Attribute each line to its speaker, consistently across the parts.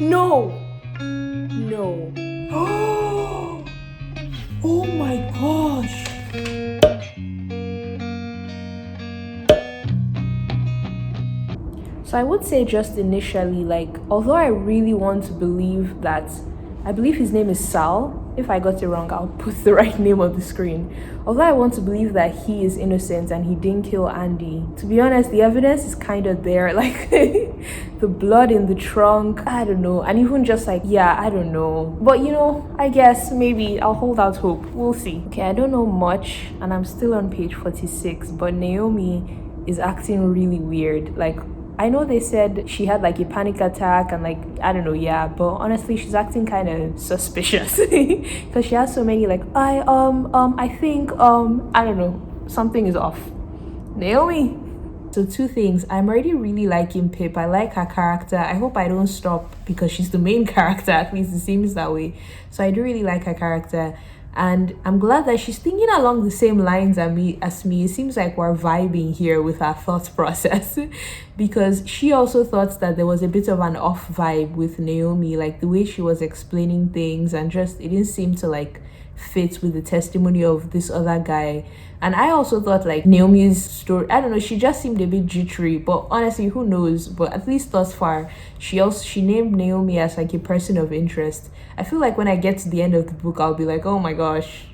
Speaker 1: No! No. Oh my gosh! So I would say just initially, like, although I really want to believe that, I believe his name is Sal. If I got it wrong, I'll put the right name on the screen. Although I want to believe that he is innocent and he didn't kill Andy, to be honest, the evidence is kind of there. Like, the blood in the trunk, I don't know. And even just like, yeah, I don't know. But I guess maybe I'll hold out hope. We'll see. Okay, I don't know much, and I'm still on page 46, but Naomi is acting really weird. Like, I know they said she had like a panic attack and like I don't know, yeah, but honestly she's acting kind of suspicious because she has so many like I think I don't know, something is off. Naomi. So two things. I'm already really liking Pip. I like her character. I hope I don't stop because she's the main character. At least it seems that way. So I do really like her character. And I'm glad that she's thinking along the same lines as me. It seems like we're vibing here with our thought process because she also thought that there was a bit of an off vibe with Naomi, like the way she was explaining things and just it didn't seem to like fit with the testimony of this other guy. And I also thought like Naomi's story, I don't know, she just seemed a bit jittery, but honestly, who knows? But at least thus far, she named Naomi as like a person of interest. I feel like when I get to the end of the book, I'll be like, oh my gosh,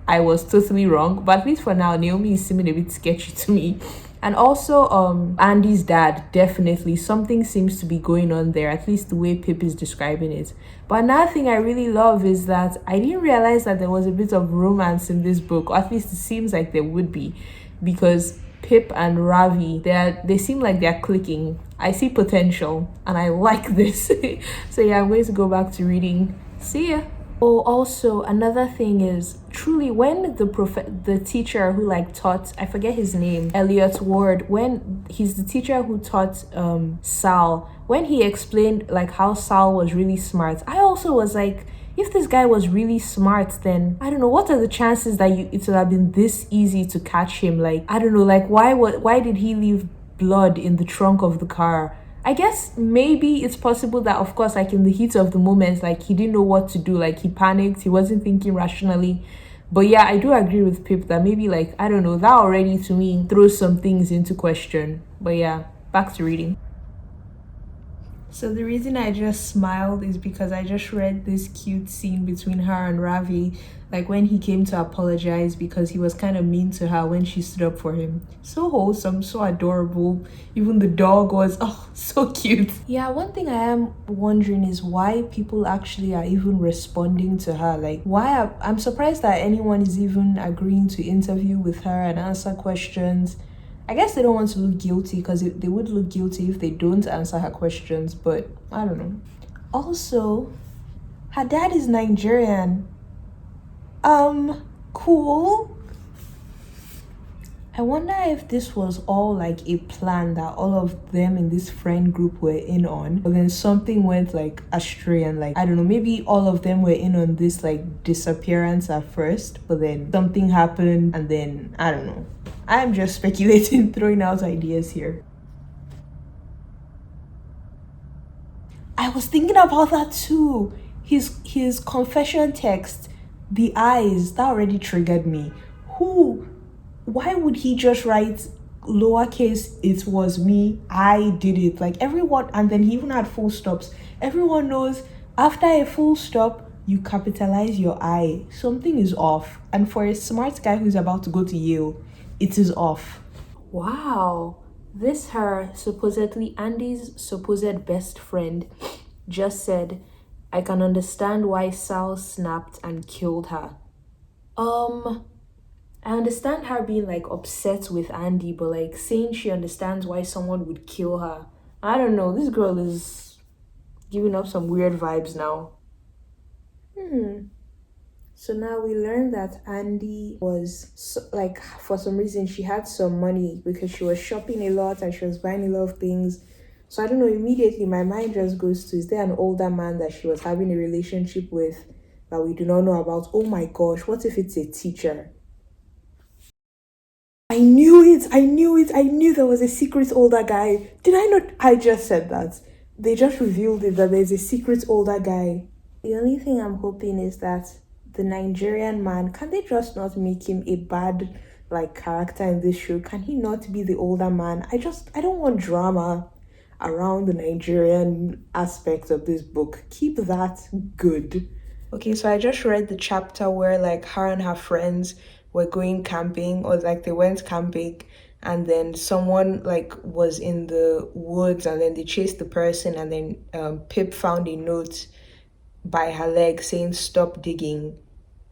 Speaker 1: I was totally wrong. But at least for now, Naomi is seeming a bit sketchy to me. And also, Andy's dad, definitely something seems to be going on there, at least the way Pip is describing it. But another thing I really love is that I didn't realize that there was a bit of romance in this book, or at least it seems like there would be, because Pip and Ravi, they seem like they're clicking. I see potential, and I like this. So yeah, I'm going to go back to reading. See ya. Oh, also another thing is truly when the teacher who like taught, I forget his name, Elliot Ward, when he's the teacher who taught Sal, when he explained like how Sal was really smart, I also was like, if this guy was really smart, then I don't know, what are the chances that it would have been this easy to catch him? Like, I don't know, like why did he leave blood in the trunk of the car? I guess maybe it's possible that, of course, like in the heat of the moment, like he didn't know what to do, like he panicked, he wasn't thinking rationally. But yeah, I do agree with Pip that maybe, like, I don't know, that already to me throws some things into question. But yeah, back to reading. So the reason I just smiled is because I just read this cute scene between her and Ravi, like when he came to apologize because he was kind of mean to her when she stood up for him. So wholesome, so adorable. Even the dog was so cute. Yeah, one thing I am wondering is why people actually are even responding to her. Like I'm surprised that anyone is even agreeing to interview with her and answer questions. I guess they don't want to look guilty because they would look guilty if they don't answer her questions, but I don't know. Also, her dad is Nigerian. Cool. I wonder if this was all like a plan that all of them in this friend group were in on, but then something went like astray and like, I don't know, maybe all of them were in on this like disappearance at first, but then something happened and then, I don't know. I'm just speculating, throwing out ideas here. I was thinking about that too. His confession text, the eyes, that already triggered me. Why would he just write lowercase, it was me, I did it? Like everyone, and then he even had full stops. Everyone knows after a full stop, you capitalize your I. Something is off. And for a smart guy who's about to go to Yale, it is off. Wow. This her supposedly Andy's supposed best friend just said, I can understand why Sal snapped and killed her. I understand her being like upset with Andy, but like saying she understands why someone would kill her. I don't know. This girl is giving up some weird vibes now. So now we learned that Andy was like, for some reason, she had some money because she was shopping a lot and she was buying a lot of things. So I don't know, immediately my mind just goes to, is there an older man that she was having a relationship with that we do not know about? Oh my gosh, what if it's a teacher? I knew it. I knew there was a secret older guy. Did I not? I just said that. they just revealed it that there's a secret older guy. The only thing I'm hoping is that the Nigerian man, can they just not make him a bad like character in this show? Can he not be the older man? I don't want drama around the Nigerian aspect of this book. Keep that good. Okay, so I just read the chapter where like her and her friends were going camping, or like they went camping, and then someone like was in the woods, and then they chased the person, and then Pip found a note by her leg saying stop digging.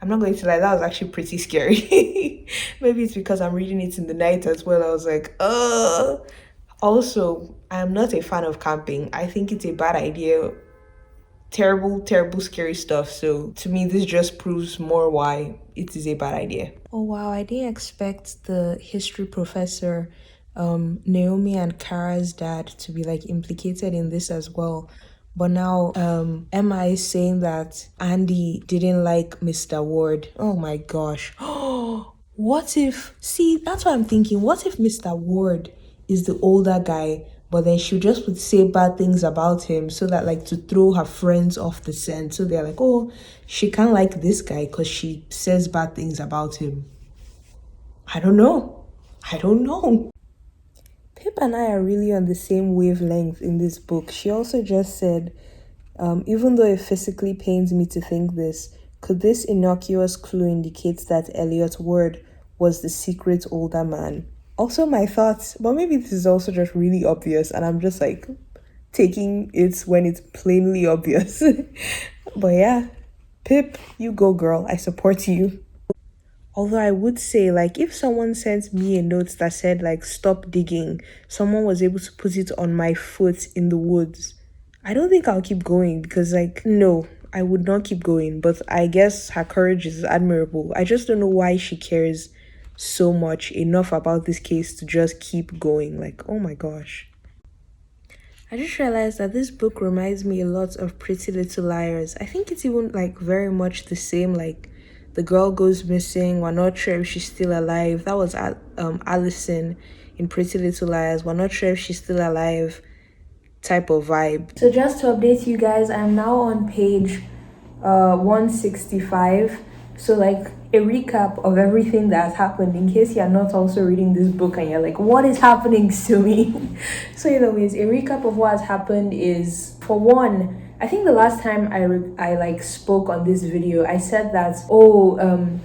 Speaker 1: I'm not going to lie, that was actually pretty scary. Maybe it's because I'm reading it in the night as well. I was like, also, I am not a fan of camping. I think it's a bad idea. Terrible, terrible, scary stuff. So to me, this just proves more why it is a bad idea. Oh wow, I didn't expect the history professor, Naomi and Kara's dad, to be like implicated in this as well. But now Emma is saying that Andy didn't like Mr. Ward. Oh my gosh. What if, see, that's what I'm thinking. What if Mr. Ward is the older guy, but then she just would say bad things about him so that like to throw her friends off the scent. So they're like, oh, she can't like this guy because she says bad things about him. I don't know. I don't know. Pip and I are really on the same wavelength in this book. She also just said, even though it physically pains me to think this, could this innocuous clue indicate that Elliot Ward was the secret older man? Also, my thoughts, but maybe this is also just really obvious, and I'm just like taking it when it's plainly obvious. But yeah, Pip, you go, girl. I support you. Although I would say, like, if someone sent me a note that said, like, stop digging, someone was able to put it on my foot in the woods, I don't think I'll keep going because, like, no, I would not keep going. But I guess her courage is admirable. I just don't know why she cares so much enough about this case to just keep going. Like, oh my gosh. I just realized that this book reminds me a lot of Pretty Little Liars. I think it's even like very much the same. Like the girl goes missing. We're not sure if she's still alive. That was Allison in Pretty Little Liars. We're not sure if she's still alive. Type of vibe. So just to update you guys, I'm now on page 165. So like a recap of everything that has happened in case you're not also reading this book and you're like, what is happening to me? So anyways, a recap of what has happened is, for one, I think the last time I like spoke on this video, I said that,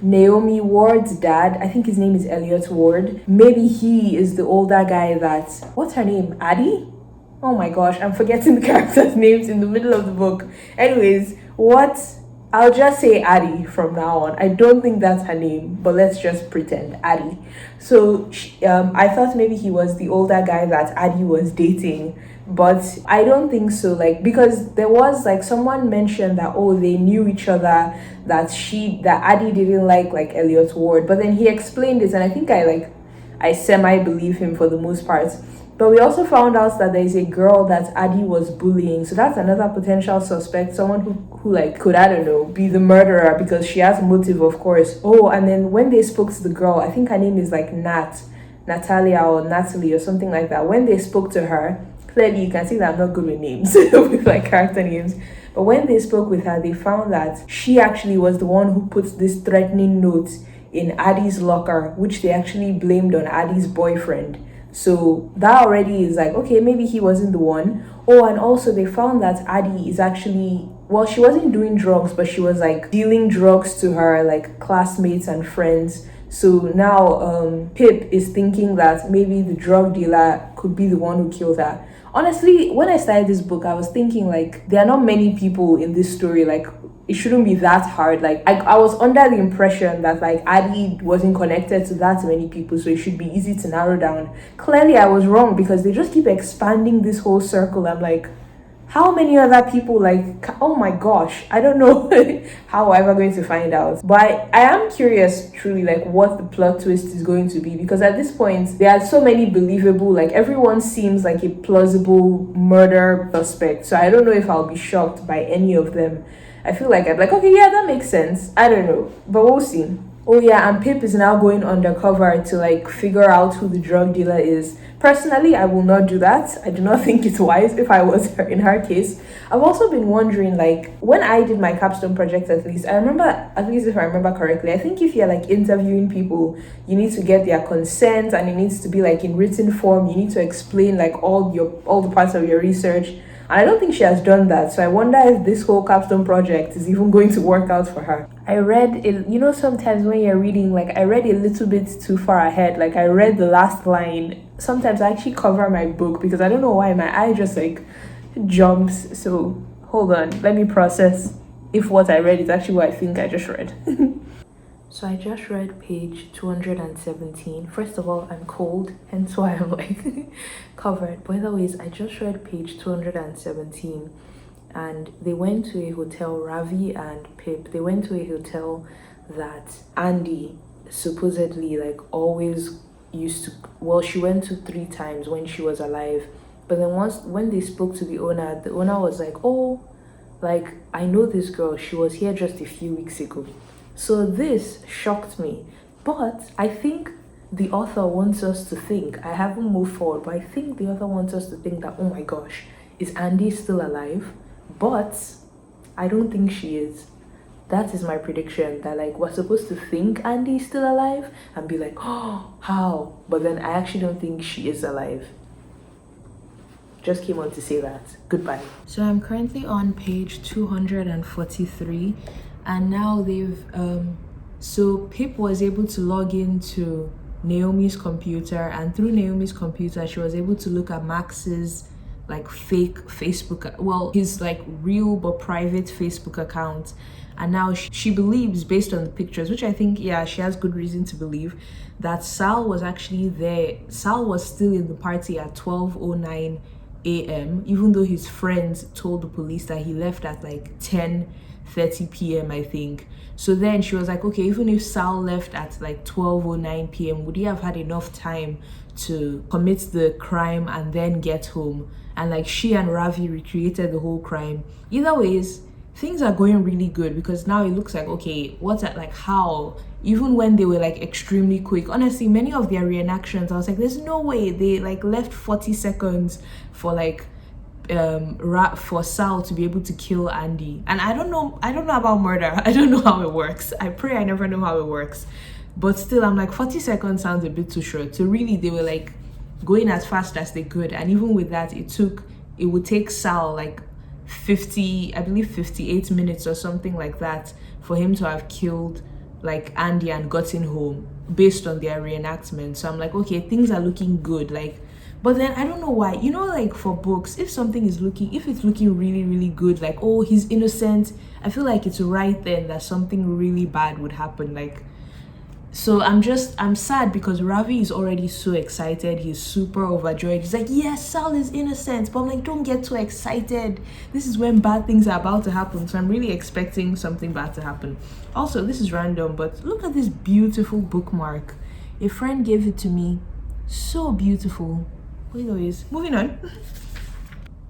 Speaker 1: Naomi Ward's dad, I think his name is Elliot Ward, maybe he is the older guy that, what's her name, Addie? Oh my gosh, I'm forgetting the characters' names in the middle of the book. Anyways, I'll just say Addie from now on. I don't think that's her name, but let's just pretend Addie. So I thought maybe he was the older guy that Addie was dating, but I don't think so. Like, because there was like someone mentioned that, oh, they knew each other, that Addie didn't like Elliot Ward, but then he explained it, and I think I semi believe him for the most part. But we also found out that there's a girl that Addie was bullying. So that's another potential suspect, someone who like could, I don't know, be the murderer because she has motive, of course. Oh, and then when they spoke to the girl, I think her name is like Natalia or Natalie or something like that. When they spoke to her, clearly you can see that I'm not good with names, with like character names. But when they spoke with her, they found that she actually was the one who put this threatening note in Addie's locker, which they actually blamed on Addie's boyfriend. So that already is like, okay, maybe he wasn't the one. Oh, and also they found that Addie is actually, well, she wasn't doing drugs, but she was like dealing drugs to her like classmates and friends. So now Pip is thinking that maybe the drug dealer could be the one who killed her. Honestly, when I started this book, I was thinking like there are not many people in this story. Like it shouldn't be that hard. Like I was under the impression that like Addie wasn't connected to that many people, so it should be easy to narrow down. Clearly I was wrong because they just keep expanding this whole circle. I'm like, how many other people, like, oh my gosh, I don't know how I'm ever going to find out. But I am curious truly like what the plot twist is going to be, because at this point there are so many believable, like everyone seems like a plausible murder suspect. So I don't know if I'll be shocked by any of them. I feel like I'm like, okay, yeah, that makes sense. I don't know, but we'll see. Oh yeah, and Pip is now going undercover to like figure out who the drug dealer is. Personally, I will not do that. I do not think it's wise if I was her in her case. I've also been wondering, like, when I did my capstone project, at least, I remember, at least if I remember correctly, I think if you're like interviewing people, you need to get their consent and it needs to be like in written form. You need to explain like all the parts of your research. And I don't think she has done that. So I wonder if this whole capstone project is even going to work out for her. I read it, sometimes when you're reading, like I read a little bit too far ahead. Like I read the last line. Sometimes I actually cover my book because I don't know why my eye just like jumps. So hold on, let me process if what I read is actually what I think I just read. So I just read page 217. First of all, I'm cold, hence why I'm like covered. But anyways, I just read page 217 and they went to a hotel, Ravi and Pip. They went to a hotel that Andy supposedly like always used to, well, she went to 3 times when she was alive. But then once when they spoke to the owner was like, oh, like I know this girl, she was here just a few weeks ago. So this shocked me. But I think the author wants us to think, I haven't moved forward, but I think the author wants us to think that, oh my gosh, is Andy still alive? But I don't think she is. That is my prediction, that like we're supposed to think Andy is still alive and be like, oh, how? But then I actually don't think she is alive. Just came on to say that. Goodbye. So I'm currently on page 243 and now they've so Pip was able to log into Naomi's computer, and through Naomi's computer she was able to look at Max's like fake Facebook, well, his like real but private Facebook account. And now she believes, based on the pictures, which I think, yeah, she has good reason to believe, that Sal was actually there. Sal was still in the party at 12:09 a.m. even though his friends told the police that he left at like 10:30 p.m. I think. So then she was like, okay, even if Sal left at like 12:09 p.m., would he have had enough time to commit the crime and then get home? And like she and Ravi recreated the whole crime. Either ways, things are going really good because now it looks like, okay, what's that, like how, even when they were like extremely quick, honestly, many of their reenactions, I was like, there's no way they like left 40 seconds for like for Sal to be able to kill Andy. And I don't know about murder. I don't know how it works. I pray I never know how it works, but still I'm like 40 seconds sounds a bit too short. So really they were like going as fast as they could, and even with that it would take Sal like 58 minutes or something like that for him to have killed like Andy and gotten home based on their reenactment. So I'm like, okay, things are looking good. Like, but then I don't know why, like for books, if it's looking really, really good, like, oh, he's innocent, I feel like it's right then that something really bad would happen. Like, so I'm sad because Ravi is already so excited. He's super overjoyed. He's like, yes, Sal is innocent. But I'm like, don't get too excited. This is when bad things are about to happen. So I'm really expecting something bad to happen. Also, this is random, but look at this beautiful bookmark. A friend gave it to me. So beautiful. Anyways, moving on.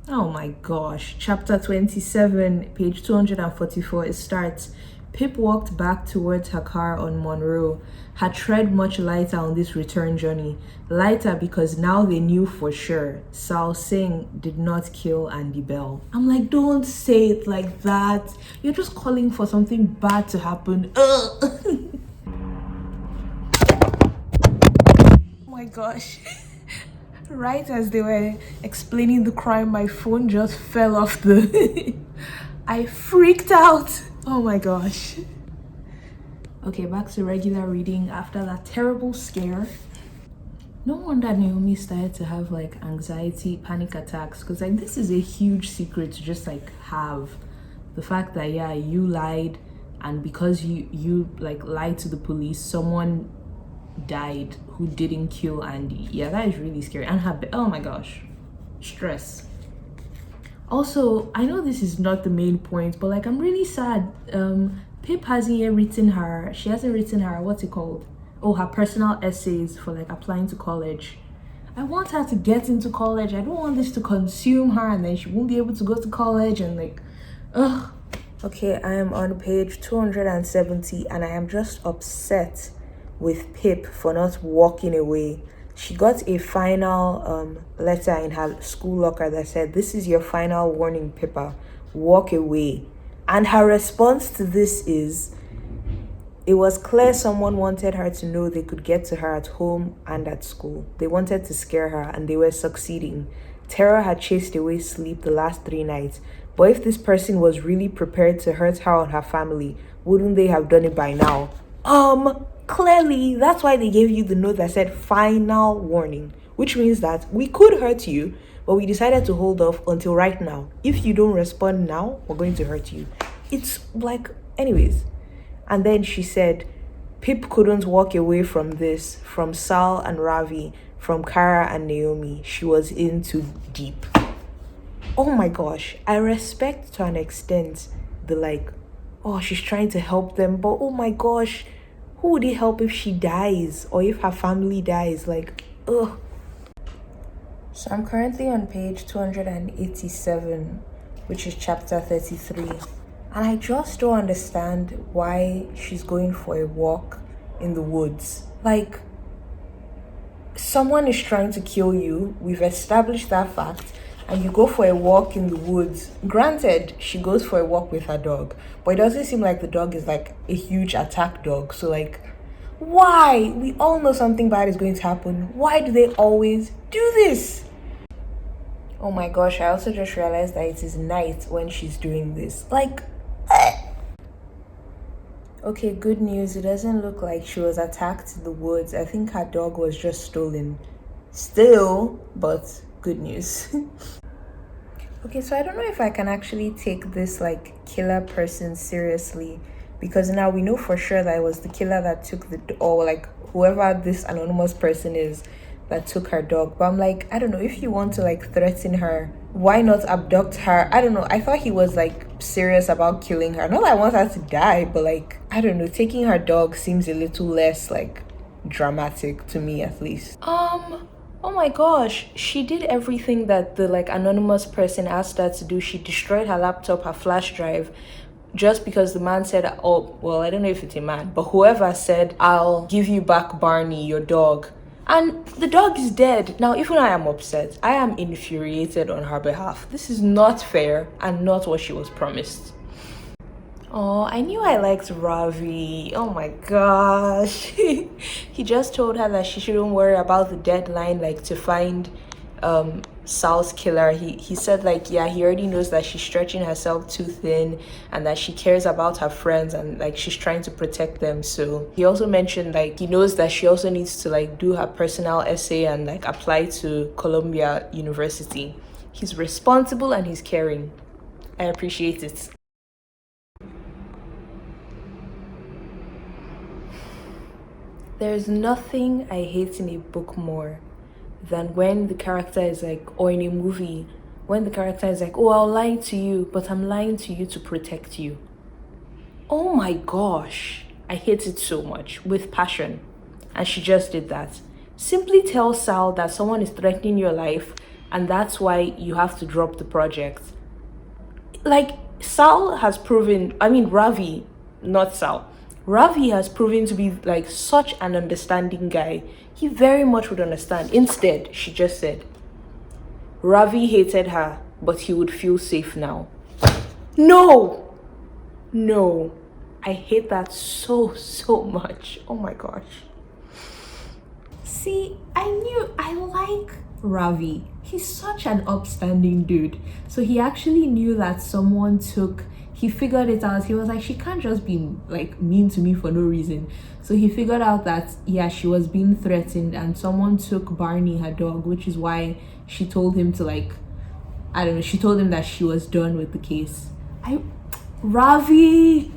Speaker 1: Oh my gosh. Chapter 27, page 244. It starts. Pip walked back towards her car on Monroe, her tread much lighter on this return journey. Lighter because now they knew for sure Sal Singh did not kill Andy Bell. I'm like, don't say it like that. You're just calling for something bad to happen. Oh my gosh. Right as they were explaining the crime, my phone just fell off the... I freaked out. Oh my gosh. Okay, back to regular reading after that terrible scare. No wonder Naomi started to have like anxiety, panic attacks, because like this is a huge secret to just like have. The fact that, yeah, you lied, and because you like lied to the police, someone died who didn't kill Andy. Yeah, that is really scary. And her, oh my gosh, stress. Also, I know this is not the main point, but like I'm really sad. Pip hasn't yet written her, she hasn't written her, what's it called? Oh, her personal essays for like applying to college. I want her to get into college. I don't want this to consume her and then she won't be able to go to college and like, ugh. Okay, I am on page 270 and I am just upset with Pip for not walking away. She got a final letter in her school locker that said, "This is your final warning, Pippa. Walk away." And her response to this is, "It was clear someone wanted her to know they could get to her at home and at school. They wanted to scare her, and they were succeeding. Terror had chased away sleep the last 3 nights. But if this person was really prepared to hurt her and her family, wouldn't they have done it by now?" Clearly, that's why they gave you the note that said final warning, which means that we could hurt you, but we decided to hold off until right now. If you don't respond now, we're going to hurt you. It's like, anyways. And then she said, "Pip couldn't walk away from this, from Sal and Ravi, from Kara and Naomi. She was in too deep." Oh my gosh, I respect to an extent the like, oh, she's trying to help them, but oh my gosh, who would it help if she dies or if her family dies? Like, ugh. So I'm currently on page 287, which is chapter 33. And I just don't understand why she's going for a walk in the woods. Like, someone is trying to kill you. We've established that fact. And you go for a walk in the woods. Granted, she goes for a walk with her dog. But it doesn't seem like the dog is like a huge attack dog. So like, why? We all know something bad is going to happen. Why do they always do this? Oh my gosh, I also just realized that it is night when she's doing this. Like, okay, good news. It doesn't look like she was attacked in the woods. I think her dog was just stolen. Still, but good news. Okay, so I don't know if I can actually take this like killer person seriously, because now we know for sure that it was the killer that took or like whoever this anonymous person is that took her dog. But I'm like, I don't know, if you want to like threaten her, why not abduct her? I don't know. I thought he was like serious about killing her. Not that I want her to die, but like, I don't know, taking her dog seems a little less like dramatic to me, at least. Oh my gosh, she did everything that the like anonymous person asked her to do. She destroyed her laptop, her flash drive, just because the man said, oh, well, I don't know if it's a man, but whoever said, "I'll give you back Barney, your dog." And the dog is dead. Now, even I am upset. I am infuriated on her behalf. This is not fair and not what she was promised. Oh, I knew I liked Ravi. Oh my gosh. He just told her that she shouldn't worry about the deadline, like to find Sal's killer. He said like, yeah, he already knows that she's stretching herself too thin and that she cares about her friends and like she's trying to protect them. So he also mentioned like he knows that she also needs to like do her personal essay and like apply to Columbia University. He's responsible and he's caring. I appreciate it. There's nothing I hate in a book more than when the character is like, or in a movie, when the character is like, "Oh, I'll lie to you, but I'm lying to you to protect you." Oh my gosh, I hate it so much with passion. And she just did that. Simply tell Sal that someone is threatening your life and that's why you have to drop the project. Like, Sal has proven, I mean, Ravi, not Sal. Ravi has proven to be like such an understanding guy. He very much would understand. Instead, she just said, Ravi hated her, but he would feel safe now. No! No. I hate that so much. Oh my gosh. See, I like Ravi. He's such an upstanding dude. So he actually knew that he figured it out. He was like, she can't just be like mean to me for no reason. So he figured out that, yeah, she was being threatened and someone took Barney, her dog, which is why she told him to like, I don't know, she told him that she was done with the case. Ravi.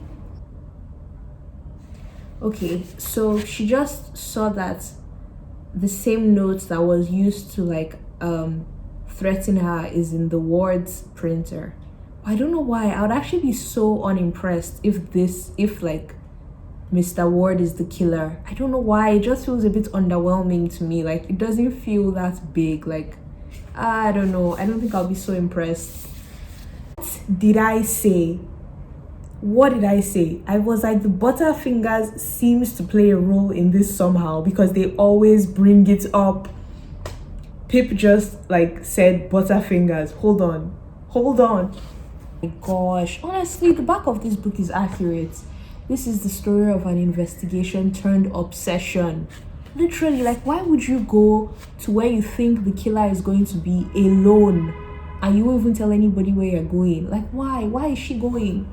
Speaker 1: Okay, so she just saw that the same note that was used to like threaten her is in the ward's printer. I don't know why. I would actually be so unimpressed if like Mr. Ward is the killer. I don't know why. It just feels a bit underwhelming to me. Like, it doesn't feel that big. Like, I don't know. I don't think I'll be so impressed. What did I say? What did I say? I was like, the Butterfingers seems to play a role in this somehow because they always bring it up. Pip just like said Butterfingers. Hold on. Oh my gosh. Honestly, the back of this book is accurate. This is the story of an investigation turned obsession. Literally, like, why would you go to where you think the killer is going to be alone and you won't even tell anybody where you're going? Like, why? Why is she going?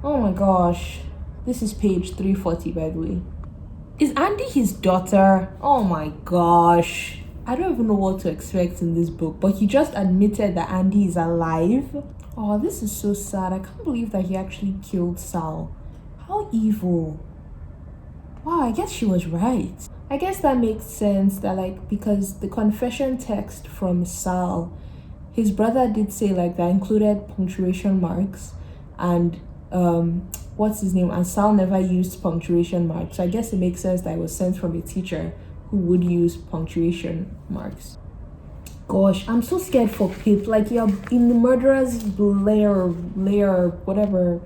Speaker 1: Oh my gosh. This is page 340, by the way. Is Andy his daughter? Oh my gosh. I don't even know what to expect in this book, but he just admitted that Andy is alive. Oh, this is so sad. I can't believe that he actually killed Sal. How evil. Wow, I guess she was right. I guess that makes sense that, like, because the confession text from Sal, his brother did say, like, that included punctuation marks, and what's his name, and Sal never used punctuation marks. So I guess it makes sense that it was sent from a teacher who would use punctuation marks. Gosh, I'm so scared for Pip. Like, you're in the murderer's lair, whatever.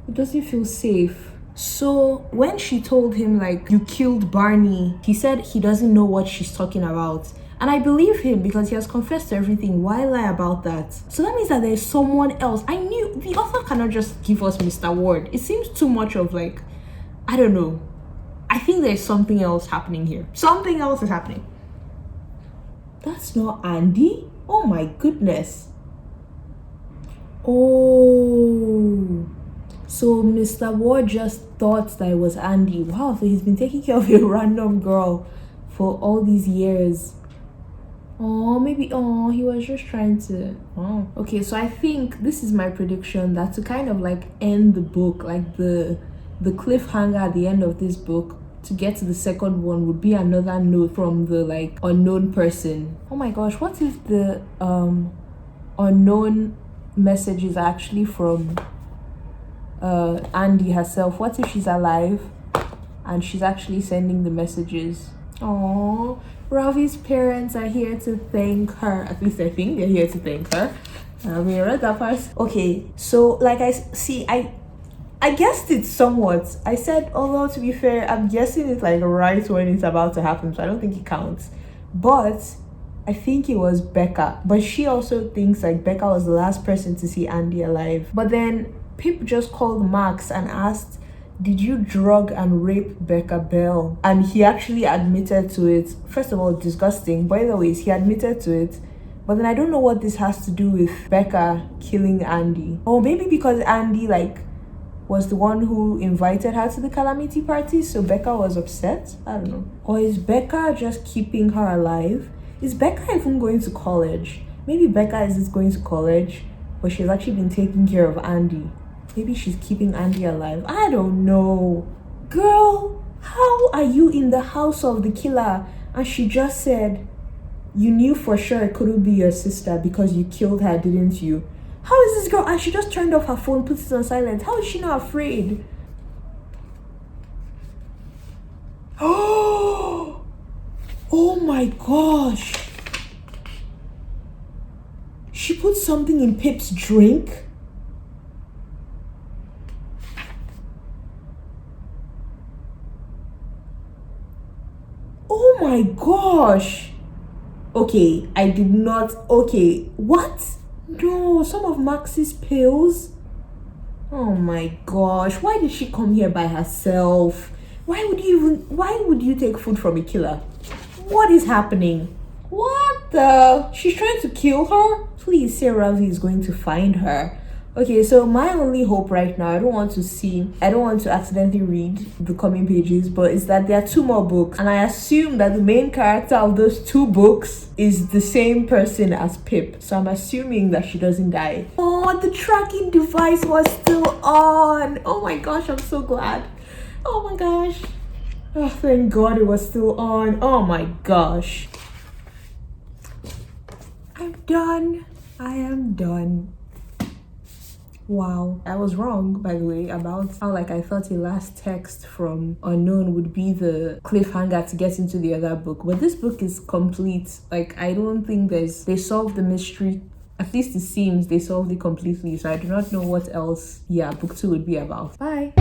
Speaker 1: It doesn't feel safe. So when she told him, like, you killed Barney, he said he doesn't know what she's talking about. And I believe him because he has confessed to everything. Why lie about that? So that means that there's someone else. I knew the author cannot just give us Mr. Ward. It seems too much of, like, I don't know. I think there's something else happening here. Something else is happening. That's not Andy. Oh my goodness. Oh. So Mr. Ward just thought that it was Andy. Wow, so he's been taking care of a random girl for all these years. Oh, maybe, he was just trying to, Okay, so I think this is my prediction that to kind of like end the book, like the cliffhanger at the end of this book to get to the second one would be another note from the like unknown person. Oh my gosh, what if the unknown message is actually from Andy herself? What if she's alive and she's actually sending the messages? Oh, Ravi's parents are here to thank her. At least I think they're here to thank her. I read that part. Okay, so like I guessed it somewhat. I said, although to be fair, I'm guessing it like right when it's about to happen, so I don't think it counts. But I think it was Becca. But she also thinks like Becca was the last person to see Andy alive. But then Pip just called Max and asked, did you drug and rape Becca Bell? And he actually admitted to it. First of all, disgusting. By the way, he admitted to it. But then I don't know what this has to do with Becca killing Andy. Or maybe because Andy like was the one who invited her to the calamity party, so Becca was upset. I don't know. Or is Becca just keeping her alive? Is Becca even going to college? Maybe Becca isn't going to college, but she's actually been taking care of Andy. Maybe she's keeping Andy alive. I don't know. Girl, how are you in the house of the killer? And she just said, you knew for sure it couldn't be your sister because you killed her, didn't you? How is this girl? And she just turned off her phone, put it on silent. How is she not afraid? Oh my gosh. She put something in Pip's drink. Oh my gosh. Okay, I did not. Okay, what? No, some of Max's pills. Oh my gosh, why did she come here by herself? Why would you take food from a killer? What is happening? What the? She's trying to kill her? Please say Rousey is going to find her. Okay, so my only hope right now, I don't want to accidentally read the coming pages, but it's that there are 2 more books, and I assume that the main character of those 2 books is the same person as Pip. So I'm assuming that she doesn't die. Oh, the tracking device was still on. Oh my gosh, I'm so glad. Oh my gosh. Oh, thank God it was still on. Oh my gosh. I'm done. I am done. Wow, I was wrong, by the way, about how like I thought a last text from Unknown would be the cliffhanger to get into the other book. But this book is complete. Like, I don't think they solved the mystery at least it seems they solved it completely. So I do not know what else, yeah, book 2 would be about. Bye.